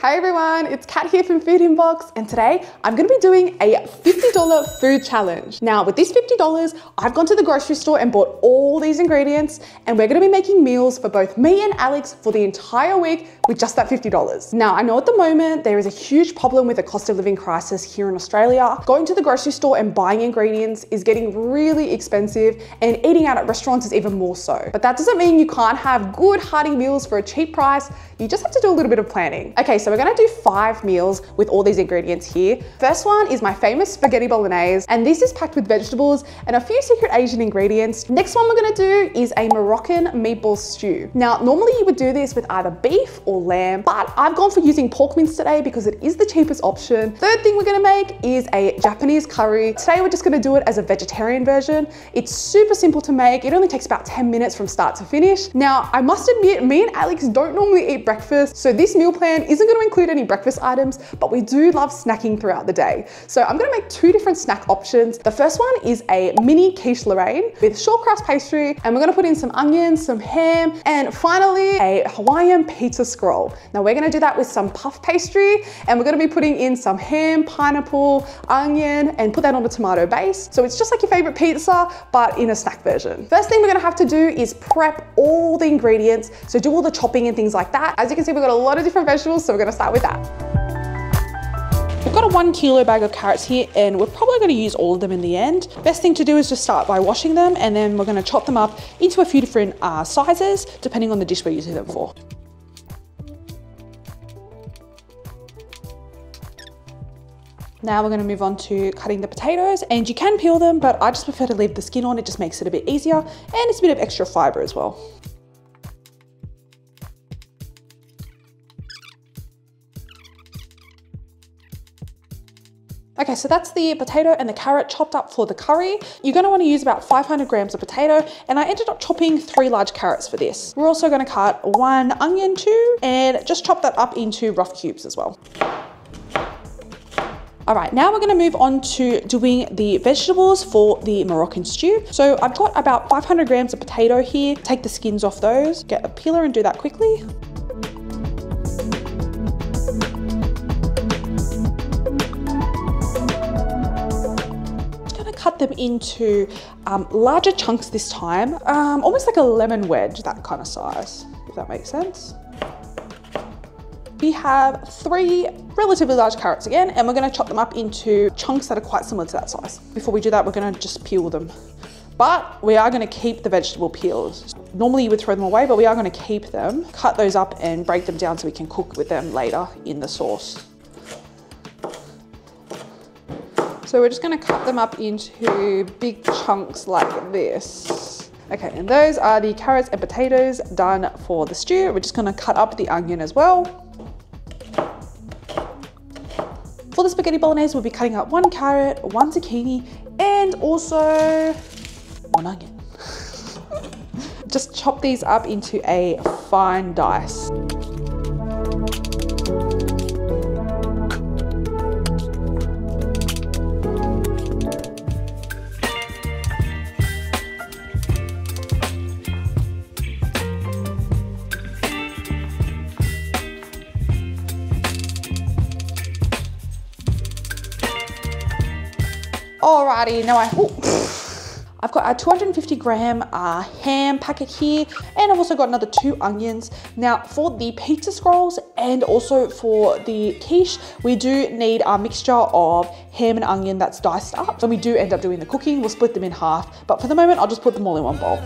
Hi everyone, it's Kat here from Food Inbox, and today I'm going to be doing a $50 food challenge. Now with these $50, I've gone to the grocery store and bought all these ingredients, and we're going to be making meals for both me and Alex for the entire week with just that $50. Now I know at the moment there is a huge problem with the cost of living crisis here in Australia. Going to the grocery store and buying ingredients is getting really expensive, and eating out at restaurants is even more so. But that doesn't mean you can't have good hearty meals for a cheap price. You just have to do a little bit of planning. Okay, so we're gonna do 5 meals with all these ingredients here. First one is my famous spaghetti bolognese, and this is packed with vegetables and a few secret Asian ingredients. Next one we're gonna do is a Moroccan meatball stew. Now, normally you would do this with either beef or lamb, but I've gone for using pork mince today because it is the cheapest option. Third thing we're gonna make is a Japanese curry. Today we're just gonna do it as a vegetarian version. It's super simple to make. It only takes about 10 minutes from start to finish. Now, I must admit, me and Alex don't normally eat breakfast, so this meal plan isn't gonna include any breakfast items, but we do love snacking throughout the day. So I'm gonna make 2 different snack options. The first one is a mini quiche Lorraine with short crust pastry, and we're gonna put in some onions, some ham, and finally a Hawaiian pizza scroll. Now we're gonna do that with some puff pastry, and we're gonna be putting in some ham, pineapple, onion, and put that on a tomato base. So it's just like your favorite pizza, but in a snack version. First thing we're gonna have to do is prep all the ingredients. So do all the chopping and things like that. As you can see, we've got a lot of different vegetables, so we're gonna start with that. We've got a 1 kilo bag of carrots here, and we're probably going to use all of them in the end. Best thing to do is just start by washing them, and then we're going to chop them up into a few different sizes depending on the dish we're using them for. Now we're going to move on to cutting the potatoes, and you can peel them, but I just prefer to leave the skin on. It just makes it a bit easier, and it's a bit of extra fibre as well. Okay, so that's the potato and the carrot chopped up for the curry. You're gonna wanna use about 500 grams of potato, and I ended up chopping 3 large carrots for this. We're also gonna cut 1 onion too, and just chop that up into rough cubes as well. All right, now we're gonna move on to doing the vegetables for the Moroccan stew. So I've got about 500 grams of potato here. Take the skins off those, get a peeler and do that quickly. Cut them into larger chunks this time, almost like a lemon wedge, that kind of size, if that makes sense. We have 3 relatively large carrots again, and we're going to chop them up into chunks that are quite similar to that size. Before we do that, we're going to just peel them. But we are going to keep the vegetable peels. Normally you would throw them away, but we are going to keep them, cut those up and break them down so we can cook with them later in the sauce. So we're just gonna cut them up into big chunks like this. Okay, and those are the carrots and potatoes done for the stew. We're just gonna cut up the onion as well. For the spaghetti bolognese, we'll be cutting up 1 carrot, 1 zucchini, and also 1 onion. Just chop these up into a fine dice. Alrighty, now I've got a 250 gram ham packet here, and I've also got another 2 onions. Now for the pizza scrolls and also for the quiche, we do need a mixture of ham and onion that's diced up. When we do end up doing the cooking, we'll split them in half, but for the moment, I'll just put them all in one bowl.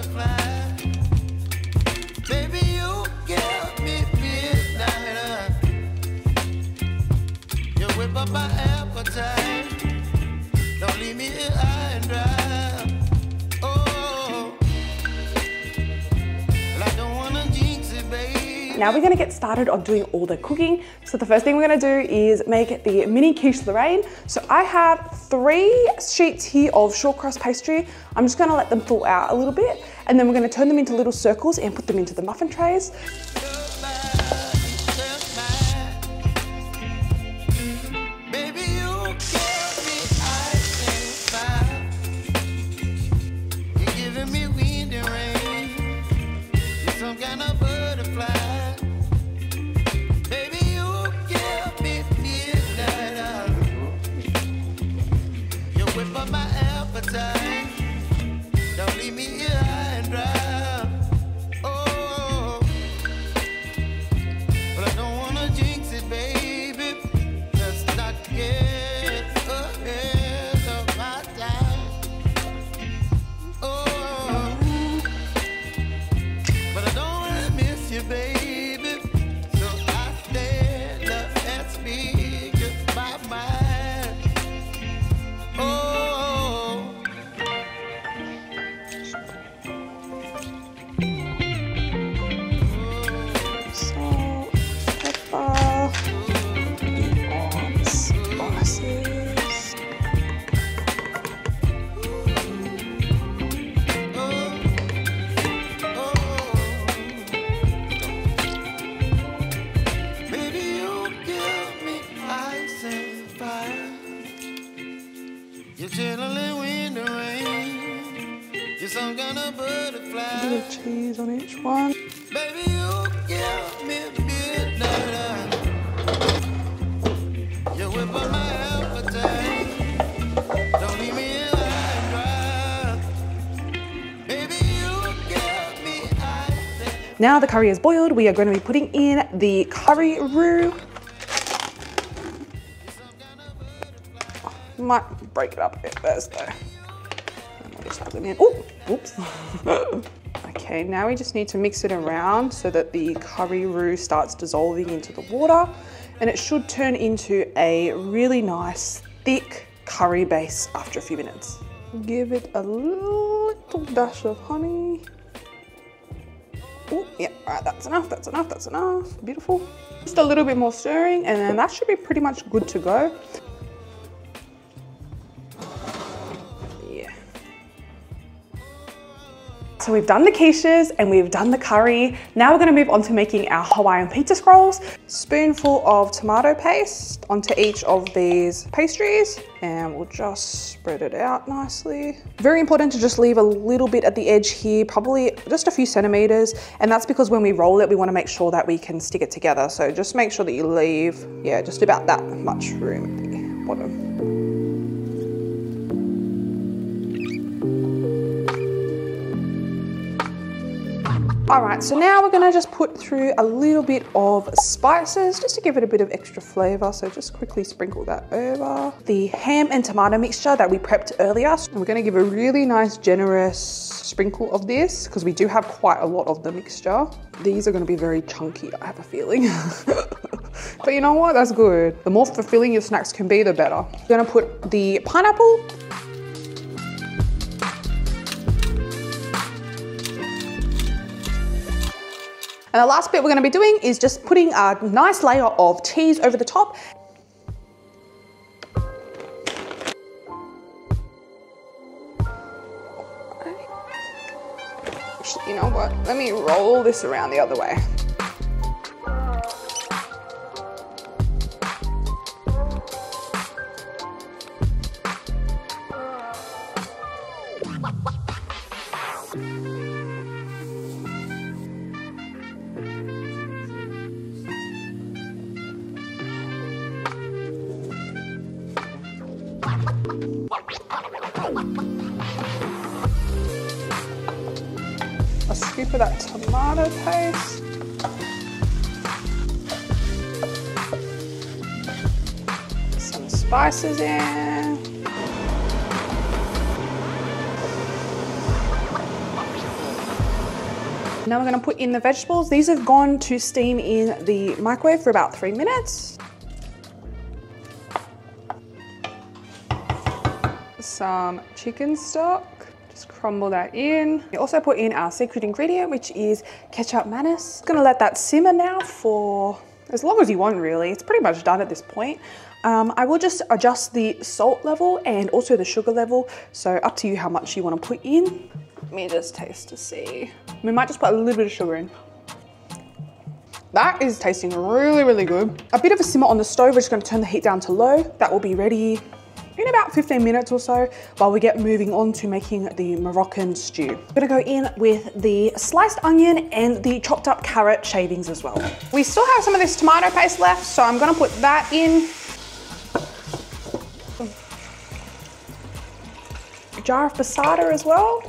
Now we're gonna get started on doing all the cooking. So the first thing we're gonna do is make the mini quiche Lorraine. So I have 3 sheets here of short crust pastry. I'm just gonna let them thaw out a little bit, and then we're gonna turn them into little circles and put them into the muffin trays. Some kind of butterfly. Baby, you give kind of butterfly. A bit of cheese on each one. Baby, you give me midnight. You whip up my appetite. Don't leave me high and dry. Baby, you give me ice. Now the curry is boiled, we are going to be putting in the curry roux. Might break it up a bit first though. And we'll just put them in. Oh, oops. Okay, now we just need to mix it around so that the curry roux starts dissolving into the water, and it should turn into a really nice thick curry base after a few minutes. Give it a little dash of honey. Oh, yeah, all right, that's enough, that's enough, that's enough. Beautiful. Just a little bit more stirring, and then that should be pretty much good to go. So we've done the quiches and we've done the curry. Now we're going to move on to making our Hawaiian pizza scrolls. Spoonful of tomato paste onto each of these pastries, and we'll just spread it out nicely. Very important to just leave a little bit at the edge here, probably just a few centimeters, and that's because when we roll it, we want to make sure that we can stick it together. So just make sure that you leave, yeah, just about that much room at the bottom. All right, so now we're gonna just put through a little bit of spices just to give it a bit of extra flavor. So just quickly sprinkle that over. The ham and tomato mixture that we prepped earlier. And we're gonna give a really nice generous sprinkle of this because we do have quite a lot of the mixture. These are gonna be very chunky, I have a feeling. But you know what, that's good. The more fulfilling your snacks can be, the better. We're gonna put the pineapple. And the last bit we're going to be doing is just putting a nice layer of cheese over the top. Actually, you know what? Let me roll this around the other way. A scoop of that tomato paste. Some spices in. Now we're going to put in the vegetables. These have gone to steam in the microwave for about 3 minutes. Some chicken stock. Just crumble that in. We also put in our secret ingredient, which is ketchup mayonnaise. Gonna let that simmer now for as long as you want, really. It's pretty much done at this point. I will just adjust the salt level and also the sugar level. So up to you how much you want to put in. Let me just taste to see. We might just put a little bit of sugar in. That is tasting really, really good. A bit of a simmer on the stove. We're just gonna turn the heat down to low. That will be ready in about 15 minutes or so while we get moving on to making the Moroccan stew. I'm gonna go in with the sliced onion and the chopped up carrot shavings as well. We still have some of this tomato paste left, so I'm gonna put that in. A jar of passata as well.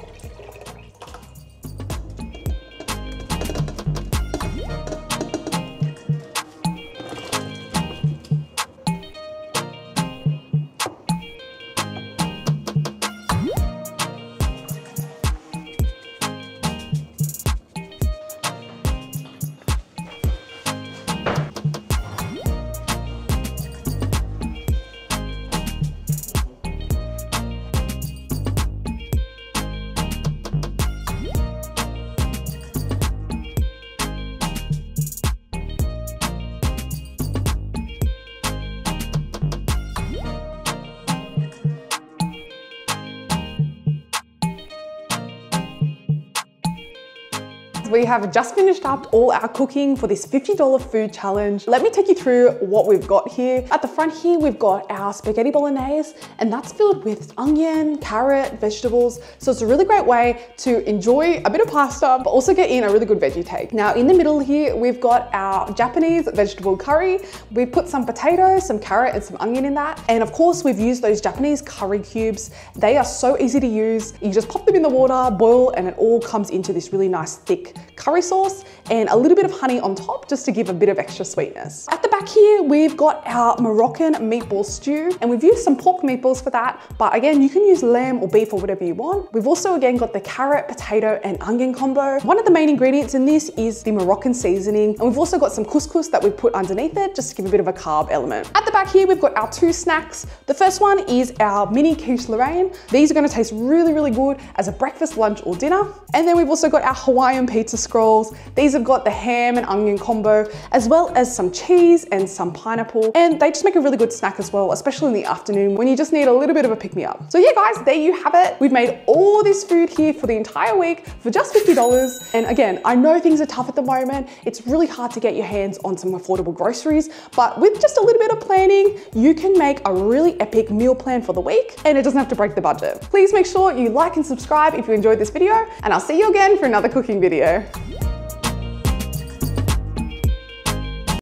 we have just finished up all our cooking for this $50 food challenge. Let me take you through what we've got here. At the front here, we've got our spaghetti bolognese, and that's filled with onion, carrot, vegetables. So it's a really great way to enjoy a bit of pasta, but also get in a really good veggie take. Now in the middle here, we've got our Japanese vegetable curry. We've put some potatoes, some carrot, and some onion in that. And of course, we've used those Japanese curry cubes. They are so easy to use. You just pop them in the water, boil, and it all comes into this really nice thick curry sauce, and a little bit of honey on top just to give a bit of extra sweetness. At the back here, we've got our Moroccan meatball stew, and we've used some pork meatballs for that, but again, you can use lamb or beef or whatever you want. We've also again got the carrot, potato, and onion combo. One of the main ingredients in this is the Moroccan seasoning, and we've also got some couscous that we've put underneath it just to give a bit of a carb element. At the back here, we've got our two snacks. The first one is our mini quiche Lorraine. These are gonna taste really, really good as a breakfast, lunch, or dinner. And then we've also got our Hawaiian pizza scrolls. These have got the ham and onion combo, as well as some cheese and some pineapple. And they just make a really good snack as well, especially in the afternoon when you just need a little bit of a pick-me-up. So yeah, guys, there you have it. We've made all this food here for the entire week for just $50. And again, I know things are tough at the moment. It's really hard to get your hands on some affordable groceries, but with just a little bit of planning, you can make a really epic meal plan for the week, and it doesn't have to break the budget. Please make sure you like and subscribe if you enjoyed this video, and I'll see you again for another cooking video.